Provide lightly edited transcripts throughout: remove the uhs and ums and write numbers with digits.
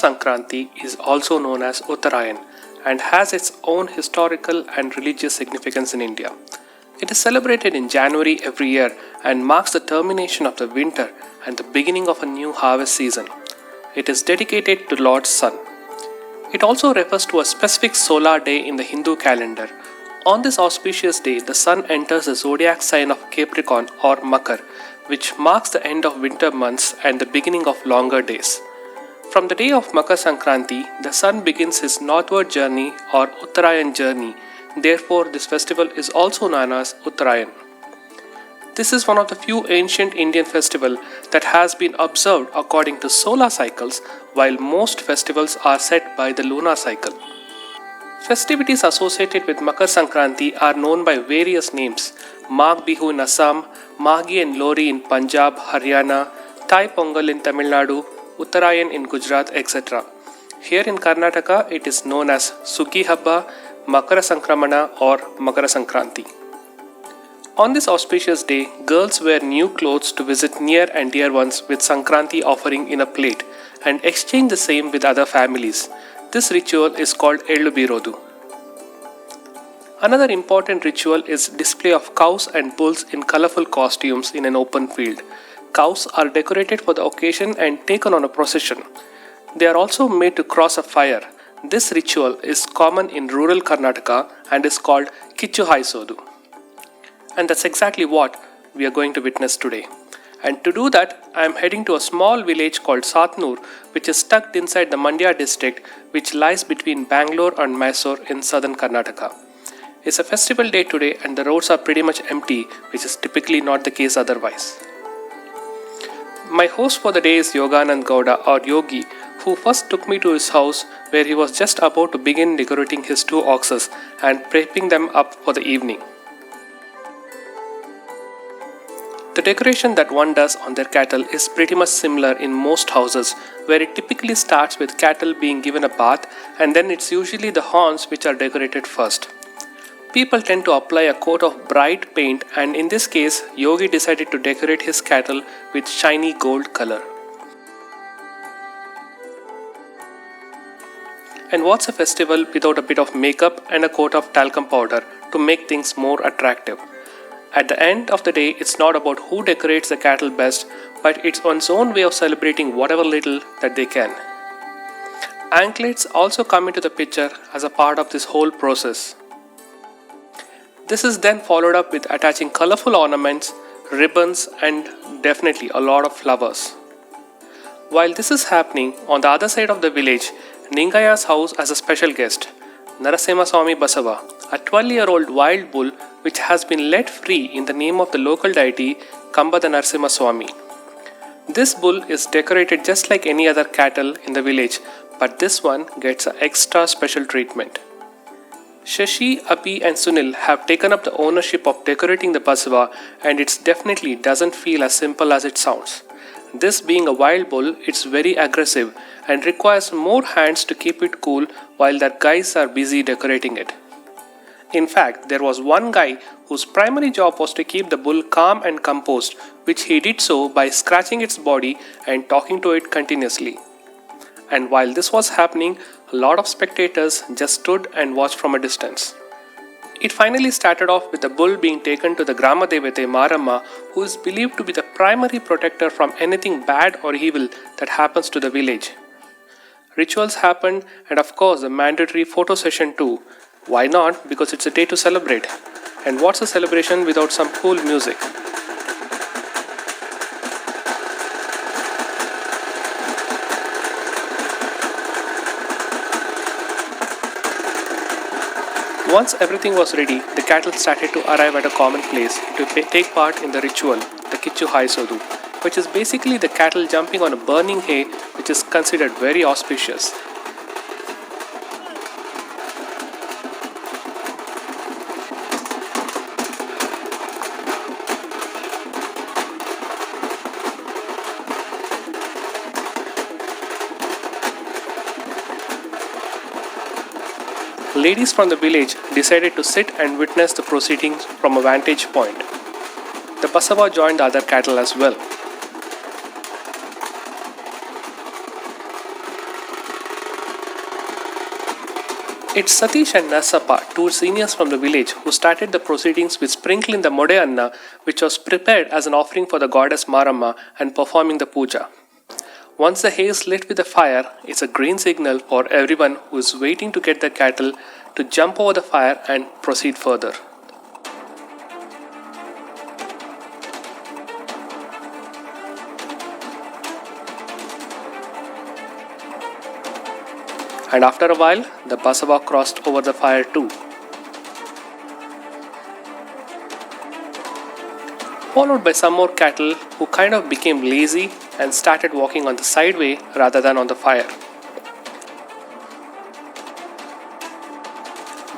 Sankranti is also known as Uttarayan and has its own historical and religious significance in India. It is celebrated in January every year and marks the termination of the winter and the beginning of a new harvest season. It is dedicated to Lord Sun. It also refers to a specific solar day in the Hindu calendar. On this auspicious day, the sun enters the zodiac sign of Capricorn or Makar, which marks the end of winter months and the beginning of longer days. From the day of Makar Sankranti, the sun begins his northward journey or Uttarayan journey. Therefore, this festival is also known as Uttarayan. This is one of the few ancient Indian festivals that has been observed according to solar cycles, while most festivals are set by the lunar cycle. Festivities associated with Makar Sankranti are known by various names: Magh Bihu in Assam, Maghi and Lori in Punjab, Haryana, Thai Pongal in Tamil Nadu, Uttarayan in Gujarat, etc. Here in Karnataka, it is known as Sugi Habba, Makara Sankramana or Makara Sankranti. On this auspicious day, girls wear new clothes to visit near and dear ones with Sankranti offering in a plate and exchange the same with other families. This ritual is called Ellubirodu. Another important ritual is display of cows and bulls in colorful costumes in an open field. Cows are decorated for the occasion and taken on a procession. They are also made to cross a fire. This ritual is common in rural Karnataka and is called KICCHU HAYISODU. And that's exactly what we are going to witness today. And to do that, I am heading to a small village called Satnur, which is tucked inside the Mandya district, which lies between Bangalore and Mysore in southern Karnataka. It's a festival day today and the roads are pretty much empty, which is typically not the case otherwise. My host for the day is Yoganand Gowda or Yogi, who first took me to his house where he was just about to begin decorating his two oxes and prepping them up for the evening. The decoration that one does on their cattle is pretty much similar in most houses, where it typically starts with cattle being given a bath and then it's usually the horns which are decorated first. People tend to apply a coat of bright paint, and in this case, Yogi decided to decorate his cattle with shiny gold color. And what's a festival without a bit of makeup and a coat of talcum powder to make things more attractive? At the end of the day, it's not about who decorates the cattle best, but it's one's own way of celebrating whatever little that they can. Anklets also come into the picture as a part of this whole process. This is then followed up with attaching colorful ornaments, ribbons, and definitely a lot of flowers. While this is happening, on the other side of the village, Ningaya's house has a special guest, Narasimha Swami Basava, a 12-year-old wild bull which has been let free in the name of the local deity Kambada Narasimha Swami. This bull is decorated just like any other cattle in the village, but this one gets an extra special treatment. Shashi, Api and Sunil have taken up the ownership of decorating the Basava, and it definitely doesn't feel as simple as it sounds. This being a wild bull, it's very aggressive and requires more hands to keep it cool while their guys are busy decorating it. In fact, there was one guy whose primary job was to keep the bull calm and composed, which he did so by scratching its body and talking to it continuously. And while this was happening, a lot of spectators just stood and watched from a distance. It finally started off with the bull being taken to the Grama Devate Maramma, who is believed to be the primary protector from anything bad or evil that happens to the village. Rituals happened, and of course the mandatory photo session too. Why not? Because it's a day to celebrate. And what's a celebration without some cool music? Once everything was ready, the cattle started to arrive at a common place to take part in the ritual, the KICCHU HAYISODU, which is basically the cattle jumping on a burning hay, which is considered very auspicious. Ladies from the village decided to sit and witness the proceedings from a vantage point. The Basava joined the other cattle as well. It's Satish and Nasappa, two seniors from the village, who started the proceedings with sprinkling the Mode Anna, which was prepared as an offering for the goddess Maramma, and performing the puja. Once the hay is lit with the fire, it's a green signal for everyone who is waiting to get the cattle to jump over the fire and proceed further. And after a while, the Basava crossed over the fire too. Followed by some more cattle who kind of became lazy and started walking on the sideway rather than on the fire.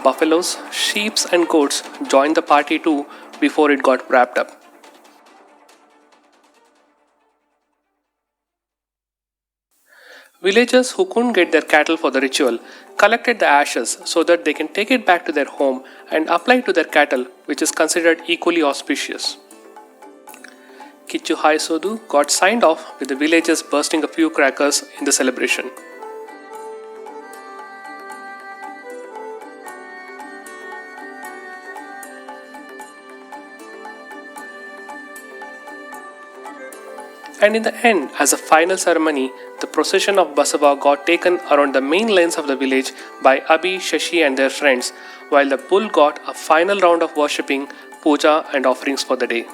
Buffaloes, sheep and goats joined the party too before it got wrapped up. Villagers who couldn't get their cattle for the ritual collected the ashes so that they can take it back to their home and apply it to their cattle, which is considered equally auspicious. KICCHU HAYISODU got signed off with the villagers bursting a few crackers in the celebration. And in the end, as a final ceremony, the procession of Basava got taken around the main lanes of the village by Abhi, Shashi and their friends, while the bull got a final round of worshipping, puja and offerings for the day.